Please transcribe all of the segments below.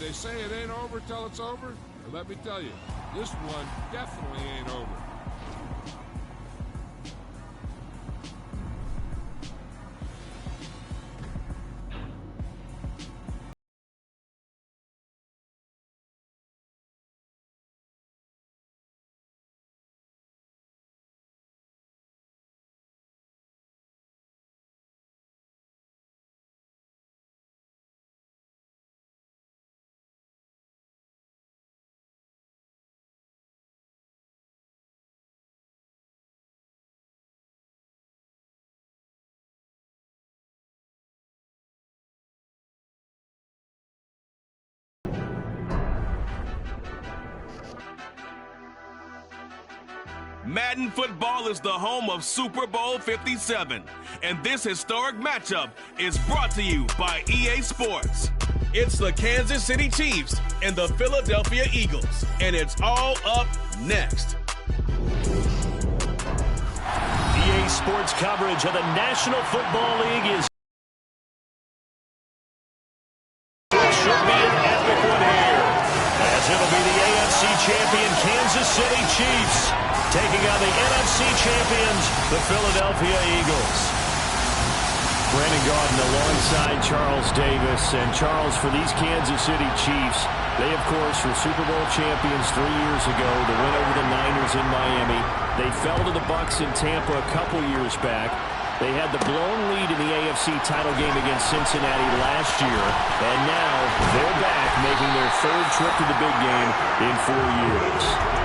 they say it ain't over till it's over. Well, let me tell you, this one definitely ain't over. Madden Football is the home of Super Bowl 57, and this historic matchup is brought to you by EA Sports. It's the Kansas City Chiefs and the Philadelphia Eagles, and it's all up next. EA Sports coverage of the National Football League is should be an epic one here, as it'll be the AFC champion Kansas City Chiefs taking on the NFC champions, the Philadelphia Eagles. Brandon Gaudin alongside Charles Davis. And Charles, for these Kansas City Chiefs, they, of course, were Super Bowl champions 3 years ago. The win over the Niners in Miami. They fell to the Bucs in Tampa a couple years back. They had the blown lead in the AFC title game against Cincinnati last year. And now they're back, making their third trip to the big game in 4 years.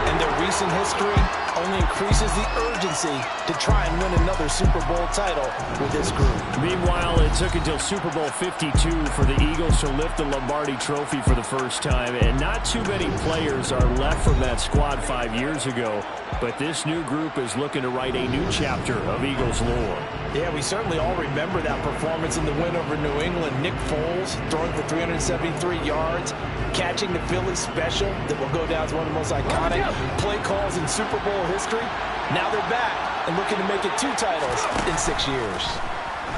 And their recent history only increases the urgency to try and win another Super Bowl title with this group. Meanwhile, it took until Super Bowl 52 for the Eagles to lift the Lombardi Trophy for the first time, and not too many players are left from that squad 5 years ago, but this new group is looking to write a new chapter of Eagles lore. Yeah, we certainly all remember that performance in the win over New England. Nick Foles throwing for 373 yards, catching the Philly special that will go down as one of the most iconic play calls in Super Bowl history. Now they're back and looking to make it 2 titles in 6 years.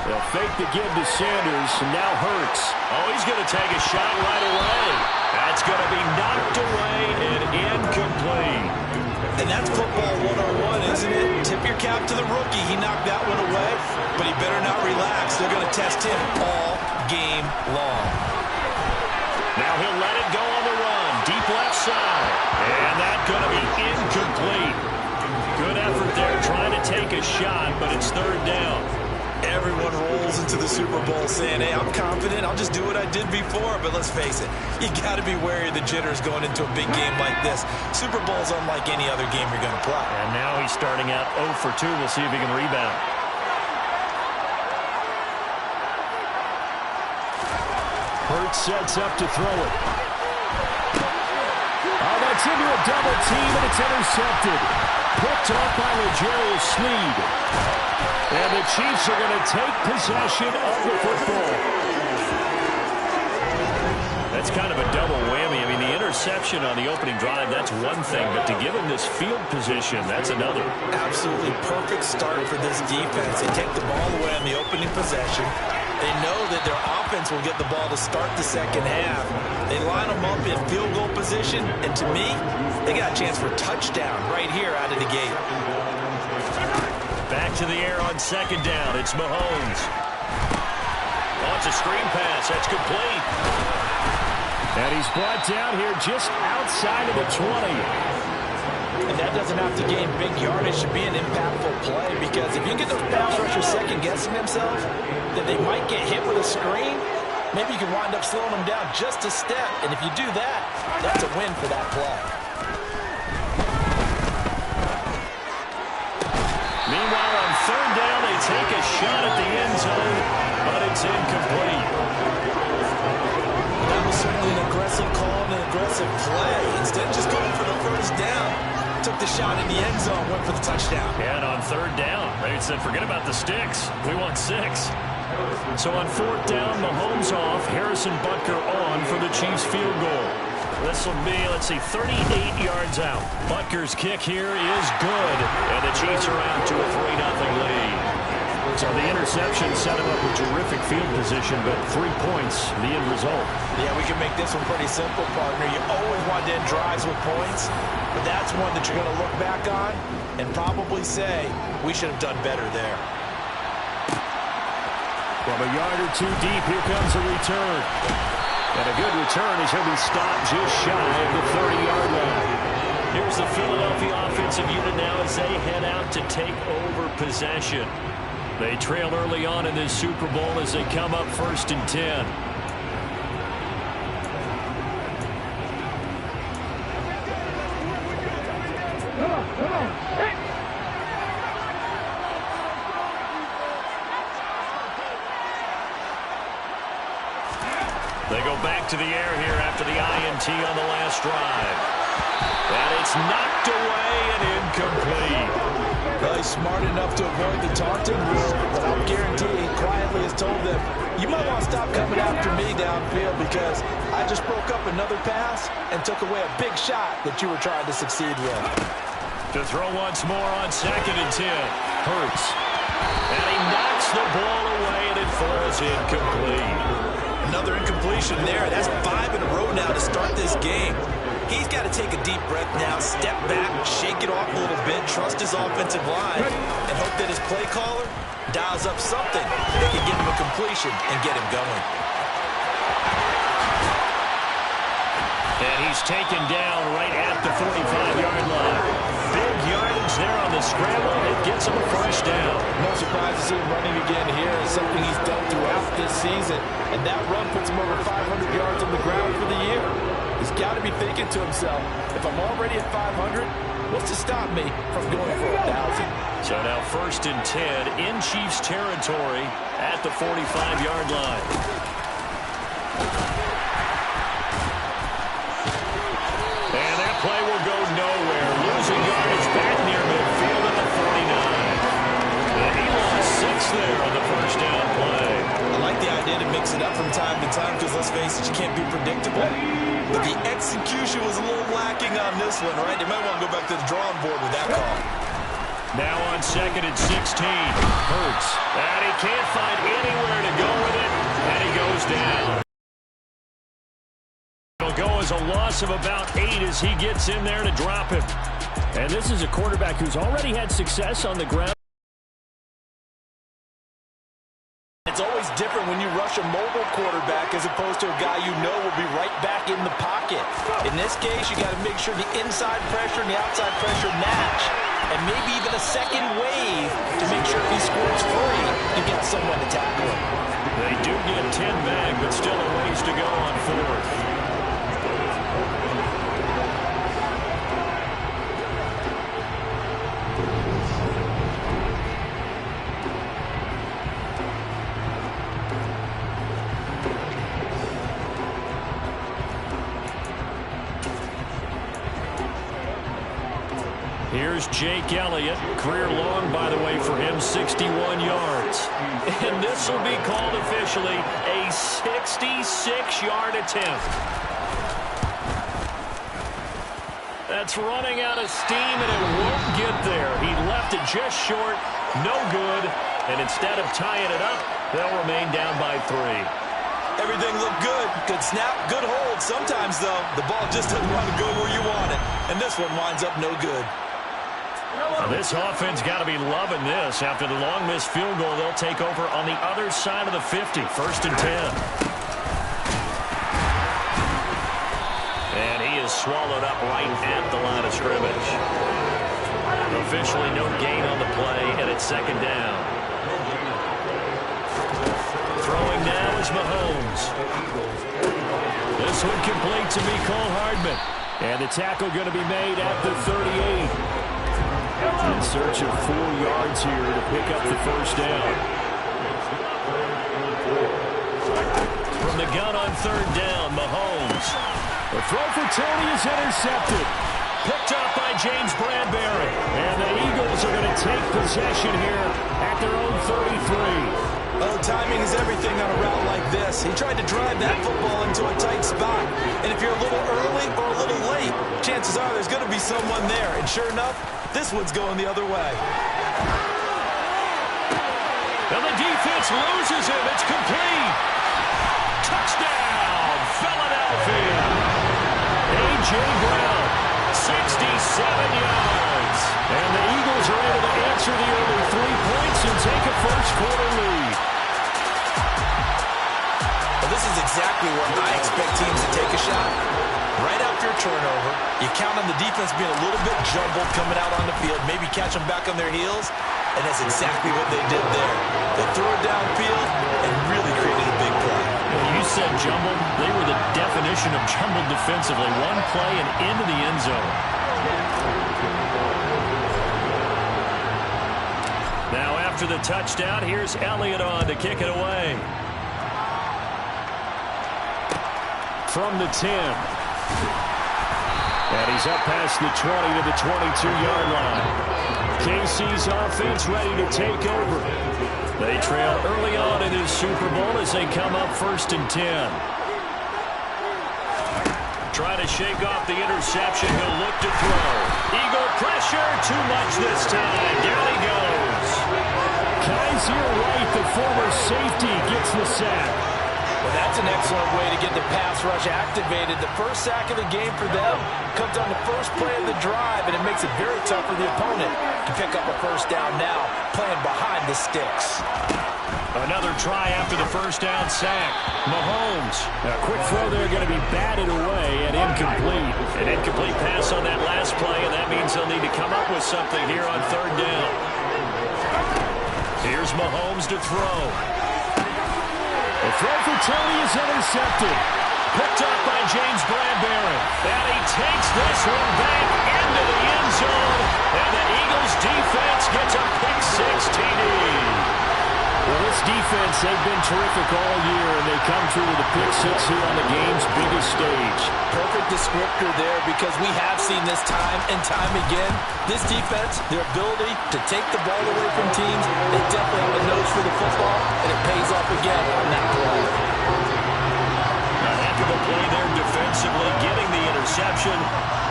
They'll fake the give to Sanders, and now Hurts. Oh, he's going to take a shot right away. That's going to be knocked away and incomplete. And that's football 101, isn't it? Tip your cap to the rookie. He knocked that one away, but he better not relax. They're going to test him all game long. Now he'll let it go on the run. Deep left side. And that's going to be incomplete. Good effort there trying to take a shot, but it's third down. Everyone rolls into the Super Bowl saying, hey, I'm confident. I'll just do what I did before. But let's face it, you got to be wary of the jitters going into a big game like this. Super Bowl's unlike any other game you're going to play. And now he's starting out 0 for 2. We'll see if he can rebound. Hurts sets up to throw it. Oh, that's into a double team, and it's intercepted. Picked off by L'Jarius Sneed. And the Chiefs are going to take possession of the football. That's kind of a double whammy. I mean, the interception on the opening drive, that's one thing. But to give him this field position, that's another. Absolutely perfect start for this defense. They take the ball away on the opening possession. They know that their offense will get the ball to start the second half. They line them up in field goal position. And to me, they got a chance for a touchdown right here out of the gate. Back to the air on second down. It's Mahomes. Oh, it's a screen pass. That's complete. And he's brought down here just outside of the 20. And that doesn't have to gain big yardage to be an impactful play, because if you get those pass rushers second-guessing themselves, that they might get hit with a screen, maybe you can wind up slowing them down just a step. And if you do that, that's a win for that play. Meanwhile, on third down, they take a shot at the end zone, but it's incomplete. That was certainly an aggressive call and an aggressive play. Instead of just going for the first down, took the shot in the end zone, went for the touchdown. And on third down, they said, forget about the sticks. We want 6. So on fourth down, Mahomes off, Harrison Butker on for the Chiefs field goal. This will be, 38 yards out. Butker's kick here is good, and the Chiefs are out to a 3-0 lead. So the interception set him up with terrific field position, but 3 points, the end result. Yeah, we can make this one pretty simple, partner. You always want to end drives with points, but that's one that you're going to look back on and probably say, we should have done better there. From a yard or two deep, here comes a return. And a good return as he'll be stopped just shy of the 30-yard line. Here's the Philadelphia offensive unit now as they head out to take over possession. They trail early on in this Super Bowl as they come up 1st and 10. They go back to the air here after the INT on the last drive. And it's knocked away and incomplete. Well, he's smart enough to avoid the taunting rule, but I'll guarantee he quietly has told them, you might want to stop coming after me downfield because I just broke up another pass and took away a big shot that you were trying to succeed with. To throw once more on 2nd and 10. Hurts. And he knocks the ball away and it falls incomplete. Another incompletion there. That's 5 in a row now to start this game. He's got to take a deep breath now, step back, shake it off a little bit, trust his offensive line, and hope that his play caller dials up something that can give him a completion and get him going. And he's taken down right at the 45-yard line. Big yardage there on the scramble. It gets him a first down. No surprise to see him running again here. It's something he's done throughout this season. And that run puts him over 500 yards on the ground for the year. He's got to be thinking to himself, if I'm already at 500, what's to stop me from going for 1,000? So now 1st and 10 in Chiefs territory at the 45-yard line. And that play will go nowhere. Losing yardage back near midfield at the 49. And he lost 6 there on the first down play. I like the idea to mix it up from time to time because, let's face it, you can't be predictable. But the execution was a little lacking on this one, right? They might want to go back to the drawing board with that call. Now on 2nd and 16. Hurts. And he can't find anywhere to go with it. And he goes down. It'll go as a loss of about 8 as he gets in there to drop him. And this is a quarterback who's already had success on the ground. It's always different when you rush a mobile quarterback as opposed to a guy you know will be right back in the pocket. In this case, you got to make sure the inside pressure and the outside pressure match. And maybe even a second wave to make sure if he squirts free, you've got someone to tackle him. They do get 10 back, but still a ways to go on 4th. Here's Jake Elliott. Career long, by the way, for him, 61 yards. And this will be called officially a 66-yard attempt. That's running out of steam, and it won't get there. He left it just short, no good. And instead of tying it up, they'll remain down by 3. Everything looked good. Good snap, good hold. Sometimes, though, the ball just doesn't want to go where you want it. And this one winds up no good. This offense got to be loving this. After the long missed field goal, they'll take over on the other side of the 50. 1st and 10. And he is swallowed up right at the line of scrimmage. Officially no gain on the play, and it's 2nd down. Throwing now is Mahomes. This one complete to Mecole Hardman. And the tackle going to be made at the 38. In search of 4 yards here to pick up the first down. From the gun on 3rd down, Mahomes. The throw for Tony is intercepted. Picked up by James Bradbury. And the Eagles are going to take possession here at their own 33. Well, timing is everything on a route like this. He tried to drive that football into a tight spot. And if you're a little early or a little late, chances are there's going to be someone there. And sure enough, this one's going the other way. And the defense loses him. It's complete. Touchdown, Philadelphia. A.J. Brown, 67 yards. And the Eagles are able to answer the early 3 points and take a first-quarter lead. Well, this is exactly where I expect teams to take a shot. Right after a turnover, you count on the defense being a little bit jumbled coming out on the field, maybe catch them back on their heels, and that's exactly what they did there. They threw it downfield and really created a big play. You said jumbled. They were the definition of jumbled defensively. One play and into the end zone. Now after the touchdown, here's Elliott on to kick it away. From the 10. And he's up past the 20 to the 22-yard line. KC's offense ready to take over. They trail early on in this Super Bowl as they come up 1st and 10. Trying to shake off the interception. He'll look to throw. Eagle pressure. Too much this time. Down he goes. Kaiser Wright, the former safety, gets the sack. Well, that's an excellent way to get the pass rush activated. The first sack of the game for them comes on the first play of the drive, and it makes it very tough for the opponent to pick up a first down now, playing behind the sticks. Another try after the first down sack. Mahomes. A quick throw there going to be batted away and incomplete. An incomplete pass on that last play, and that means they'll need to come up with something here on 3rd down. Here's Mahomes to throw. The throw for Tony is intercepted. Picked up by James Bradbury. And he takes this one back into the end zone. And the Eagles defense gets a pick-6 TD. Well, this defense, they've been terrific all year, and they come through with a pick-6 here on the game's biggest stage. Perfect descriptor there, because we have seen this time and time again. This defense, their ability to take the ball away from teams, they definitely have a nose for the football, and it pays off again on that play. A heck of a play there defensively, getting the interception,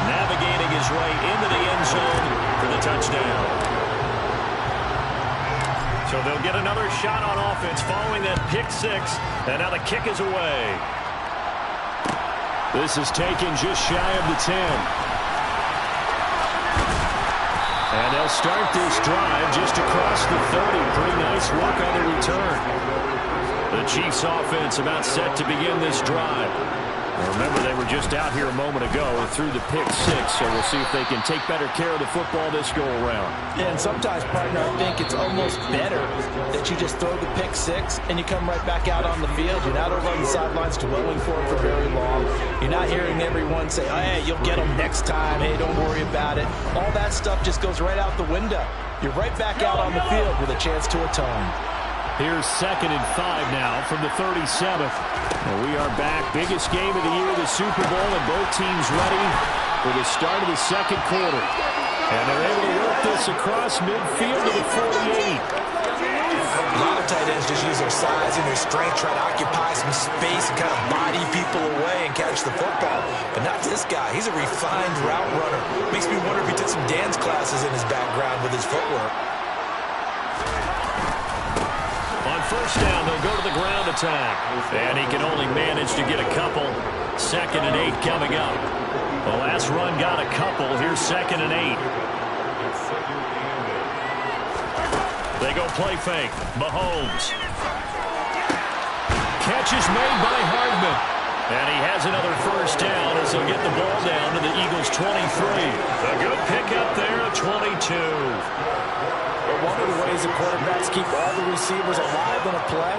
navigating his way into the end zone for the touchdown. So they'll get another shot on offense following that pick-6, and now the kick is away. This is taken just shy of the 10. And they'll start this drive just across the 30. Pretty nice work on the return. The Chiefs offense about set to begin this drive. Remember, they were just out here a moment ago through the pick-6, so we'll see if they can take better care of the football this go-around. Yeah, and sometimes, partner, I think it's almost better that you just throw the pick-6 and you come right back out on the field. You're not over on the sidelines dwelling for it for very long. You're not hearing everyone say, oh, hey, you'll get them next time. Hey, don't worry about it. All that stuff just goes right out the window. You're right back out on the field with a chance to atone. Here's 2nd and 5 now from the 37th. And we are back. Biggest game of the year, the Super Bowl, and both teams ready for the start of the 2nd quarter. And they're able to work this across midfield to the 48. A lot of tight ends just use their size and their strength, try to occupy some space and kind of body people away and catch the football. But not this guy. He's a refined route runner. Makes me wonder if he took some dance classes in his background with his footwork. First down, they'll go to the ground attack. And he can only manage to get a couple. 2nd and 8 coming up. The last run got a couple. Here's 2nd and 8. They go play fake. Mahomes. Catch is made by Hardman. And he has another first down as they'll get the ball down to the Eagles' 23. A good pickup there at 22. One of the ways the quarterbacks keep all the receivers alive in a play,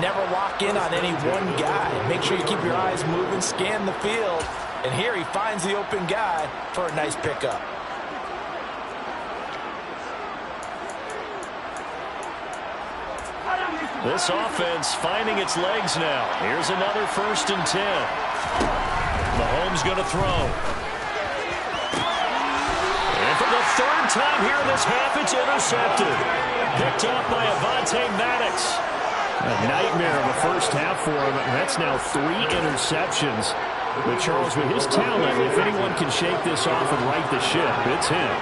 never lock in on any one guy. Make sure you keep your eyes moving, scan the field, and here he finds the open guy for a nice pickup. This offense finding its legs now. Here's another 1st and 10. Mahomes going to throw. For the 3rd time here in this half, it's intercepted. Picked up by Avonte Maddox. A nightmare of a first half for him. That's now 3 interceptions. But Charles, with his talent, if anyone can shake this off and right the ship, it's him.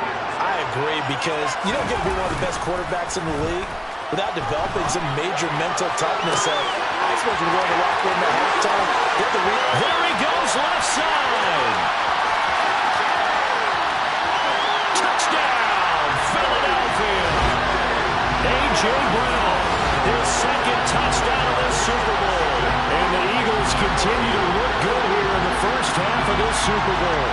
I agree, because you don't get to be one of the best quarterbacks in the league without developing some major mental toughness. I expect him to go in the locker room at halftime. There he goes, left side. Touchdown, Philadelphia. A.J. Brown, his second touchdown of this Super Bowl. And the Eagles continue to look good here in the first half of this Super Bowl.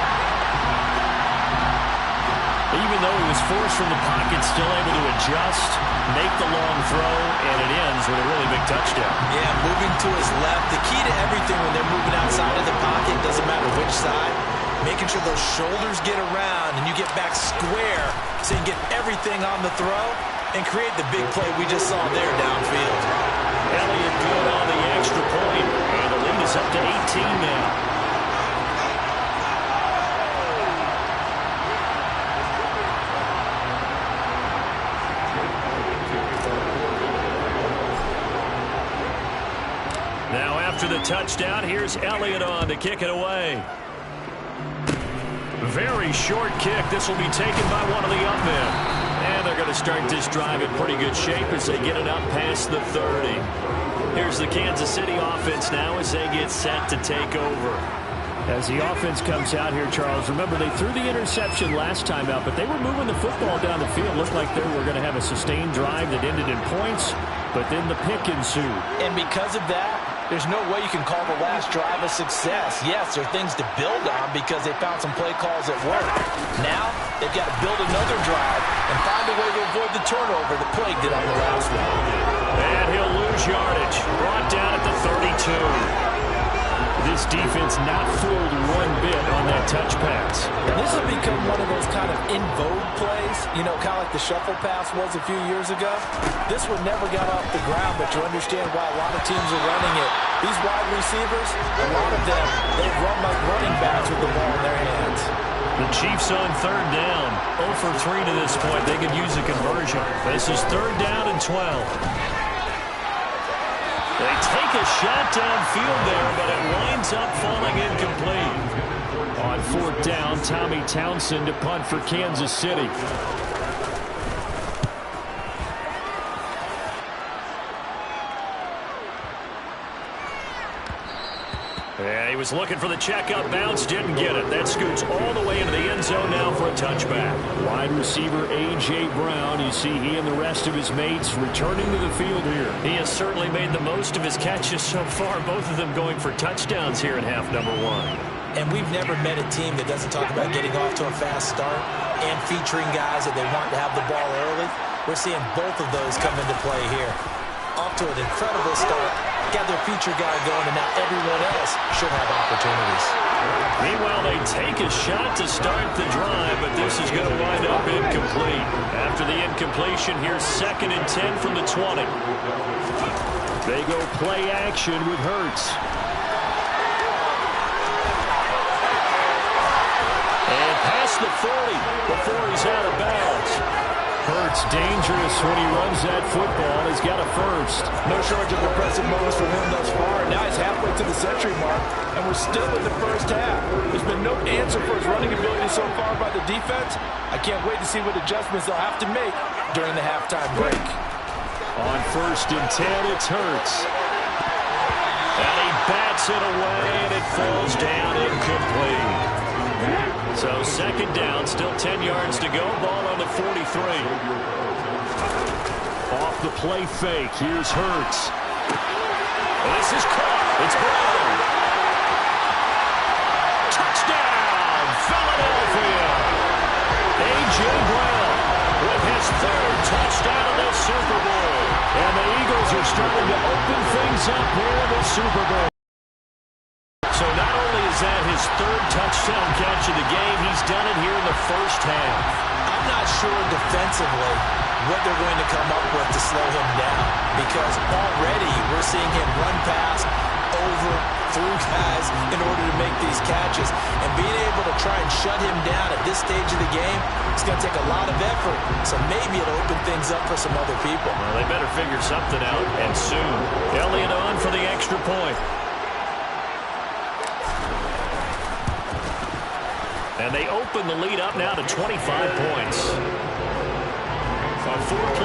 Even though he was forced from the pocket, still able to adjust, make the long throw, and it ends with a really big touchdown. Yeah, moving to his left. The key to everything when they're moving outside of the pocket, doesn't matter which side, making sure those shoulders get around and you get back square so you get everything on the throw and create the big play we just saw there downfield. Elliott good on the extra point, and the lead is up to 18 now. Now after the touchdown, here's Elliott on to kick it away. Very short kick. This will be taken by one of the up men. And they're going to start this drive in pretty good shape as they get it up past the 30. Here's the Kansas City offense now as they get set to take over. As the offense comes out here, Charles, remember they threw the interception last time out, but they were moving the football down the field. Looked like they were going to have a sustained drive that ended in points, but then the pick ensued. And because of that, there's no way you can call the last drive a success. Yes, there are things to build on because they found some play calls that work. Now, they've got to build another drive and find a way to avoid the turnover that plagued it on the last one. And he'll lose yardage. Brought down at the 32. This defense not fooled one bit on that touch pass. And this has become one of those kind of in vogue plays, you know, kind of like the shuffle pass was a few years ago. This one never got off the ground, but you understand why a lot of teams are running it. These wide receivers, a lot of them, they've run like running backs with the ball in their hands. The Chiefs on third down. 0 for 3 to this point. They could use a conversion. This is third down and 12. They take a shot downfield there, but it winds up falling incomplete. On fourth down, Tommy Townsend to punt for Kansas City. Yeah, he was looking for the checkup bounce, didn't get it. That scoots all the way into the end zone now for a touchback. Wide receiver A.J. Brown, you see he and the rest of his mates returning to the field here. He has certainly made the most of his catches so far, both of them going for touchdowns here in half number one. And we've never met a team that doesn't talk about getting off to a fast start and featuring guys that they want to have the ball early. We're seeing both of those come into play here. Off to an incredible start. Got their feature guy going, and now everyone else should have opportunities. Meanwhile, they take a shot to start the drive, but this is going to wind up incomplete. After the incompletion, here's 2nd and 10 from the 20. They go play action with Hurts. And past the 40 before he's out of bounds. Hurts dangerous when he runs that football. He's got a first. No shortage of impressive moments from him thus far. Now he's halfway to the century mark, and we're still in the first half. There's been no answer for his running ability so far by the defense. I can't wait to see what adjustments they'll have to make during the halftime break. On 1st and 10, it's Hurts. And he bats it away, and it falls down incomplete. So 2nd down, still 10 yards to go. Ball on the 43. Off the play fake. Here's Hurts. This is caught. It's Brown. Touchdown, Philadelphia. A.J. Brown with his 3rd touchdown of this Super Bowl. And the Eagles are starting to open things up here in the Super Bowl. So not only is that his 3rd touchdown catch of the game, he's done it here in the first half. I'm not sure defensively what they're going to come up with to slow him down, because already we're seeing him run past, over, through guys in order to make these catches. And being able to try and shut him down at this stage of the game, it's going to take a lot of effort. So maybe it'll open things up for some other people. Well, they better figure something out, and soon. Elliott on for the extra point. And they open the lead up now to 25 points. A 4-play